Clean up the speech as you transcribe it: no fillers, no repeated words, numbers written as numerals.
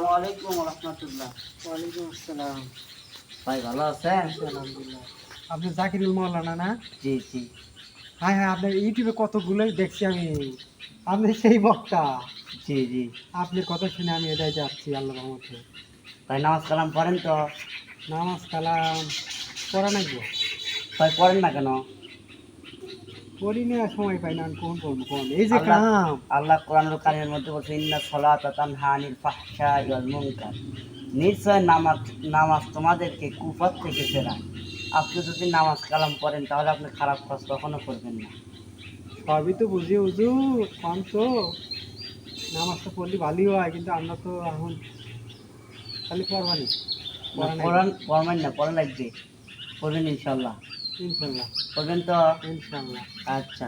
ওয়ালাইকুম রাহমাতুল্লাহ। ওয়ালাইকুম আসসালাম। ভাই ভালো আছেন? আলহামদুলিল্লাহ। আপনি জাকিরুল মাওলানা না? জি জি হ্যাঁ হ্যাঁ, আপনার ইউটিউবে কতগুলোই দেখছি আমি। আপনি সেই বক্তা। জি জি। আপনার কথা শুনে আমি এটাই যাচ্ছি আল্লাহর রহমতে। ভাই নামাজ কালাম পড়েন তো? নামাজ কালাম পড়া নাকি? ভাই পড়েন না কেন? পড়ি না, সময় পাই না, আমি কোন পড়বো কোন? এই যে আল্লাহ কাম। আল্লাহ কোরআনুল কারীমের মধ্যে বলছে ইন্না সলাতা তানহা আনিল ফাহশাই ওয়াল মুনকার। নিশ্চয় নামাজ নামাজ তোমাদেরকে কুফর থেকে ফেরায়। আপনি যদি নামাজ কালাম পড়েন তাহলে আপনি খারাপ কাজ কখনো করবেন না। সবই তো বুঝি হুজুর, কম তো। নামাজটা পড়লে ভালোই হয়, কিন্তু আমরা তো এখন খালি পড়বানি। না পড়া নাই তো। পড়ান পড়বেন না, পড়া লাগবে। পড়বেন ইনশাল্লাহ। ইনশাল্লাহ। পড়বেন তো? ইনশাল্লাহ। আচ্ছা।